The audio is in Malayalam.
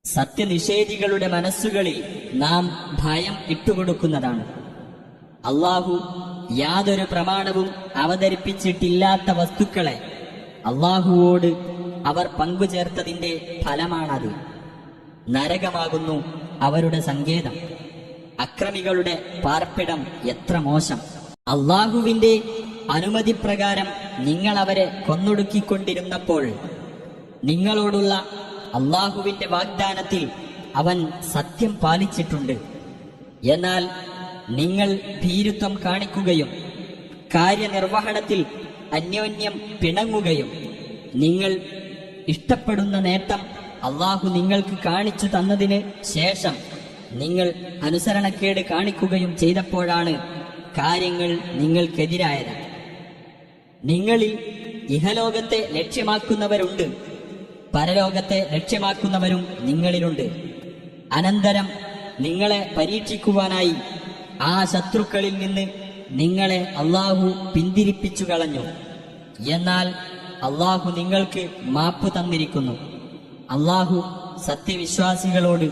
സത്യനിഷേധികളുടെ മനസ്സുകളിൽ നാം ഭയം ഇട്ടുകൊടുക്കുന്നതാണ്. അള്ളാഹു യാതൊരു പ്രമാണവും അവതരിപ്പിച്ചിട്ടില്ലാത്ത വസ്തുക്കളെ അള്ളാഹുവോട് അവർ പങ്കുചേർത്തതിന്റെ ഫലമാണത്. നരകമാകുന്നു അവരുടെ സങ്കേതം. അക്രമികളുടെ പാർപ്പിടം എത്ര മോശം! അള്ളാഹുവിന്റെ അനുമതിപ്രകാരം നിങ്ങൾ അവരെ കൊന്നൊടുക്കിക്കൊണ്ടിരുന്നപ്പോൾ നിങ്ങളോടുള്ള അള്ളാഹുവിന്റെ വാഗ്ദാനത്തിൽ അവൻ സത്യം പാലിച്ചിട്ടുണ്ട്. എന്നാൽ നിങ്ങൾ ഭീരുത്വം കാണിക്കുകയും കാര്യനിർവഹണത്തിൽ അന്യോന്യം പിണങ്ങുകയും നിങ്ങൾ ഇഷ്ടപ്പെടുന്ന നേട്ടം അള്ളാഹു നിങ്ങൾക്ക് കാണിച്ചു തന്നതിന് ശേഷം നിങ്ങൾ അനുസരണക്കേട് കാണിക്കുകയും ചെയ്തപ്പോഴാണ് കാര്യങ്ങൾ നിങ്ങൾക്കെതിരായത്. നിങ്ങളിൽ ഇഹലോകത്തെ ലക്ഷ്യമാക്കുന്നവരുണ്ട്, പരലോകത്തെ ലക്ഷ്യമാക്കുന്നവരും നിങ്ങളിലുണ്ട്. അനന്തരം നിങ്ങളെ പരീക്ഷിക്കുവാനായി ആ ശത്രുക്കളിൽ നിന്ന് നിങ്ങളെ അള്ളാഹു പിന്തിരിപ്പിച്ചു കളഞ്ഞു. എന്നാൽ അള്ളാഹു നിങ്ങൾക്ക് മാപ്പ് തന്നിരിക്കുന്നു. അള്ളാഹു സത്യവിശ്വാസികളോട്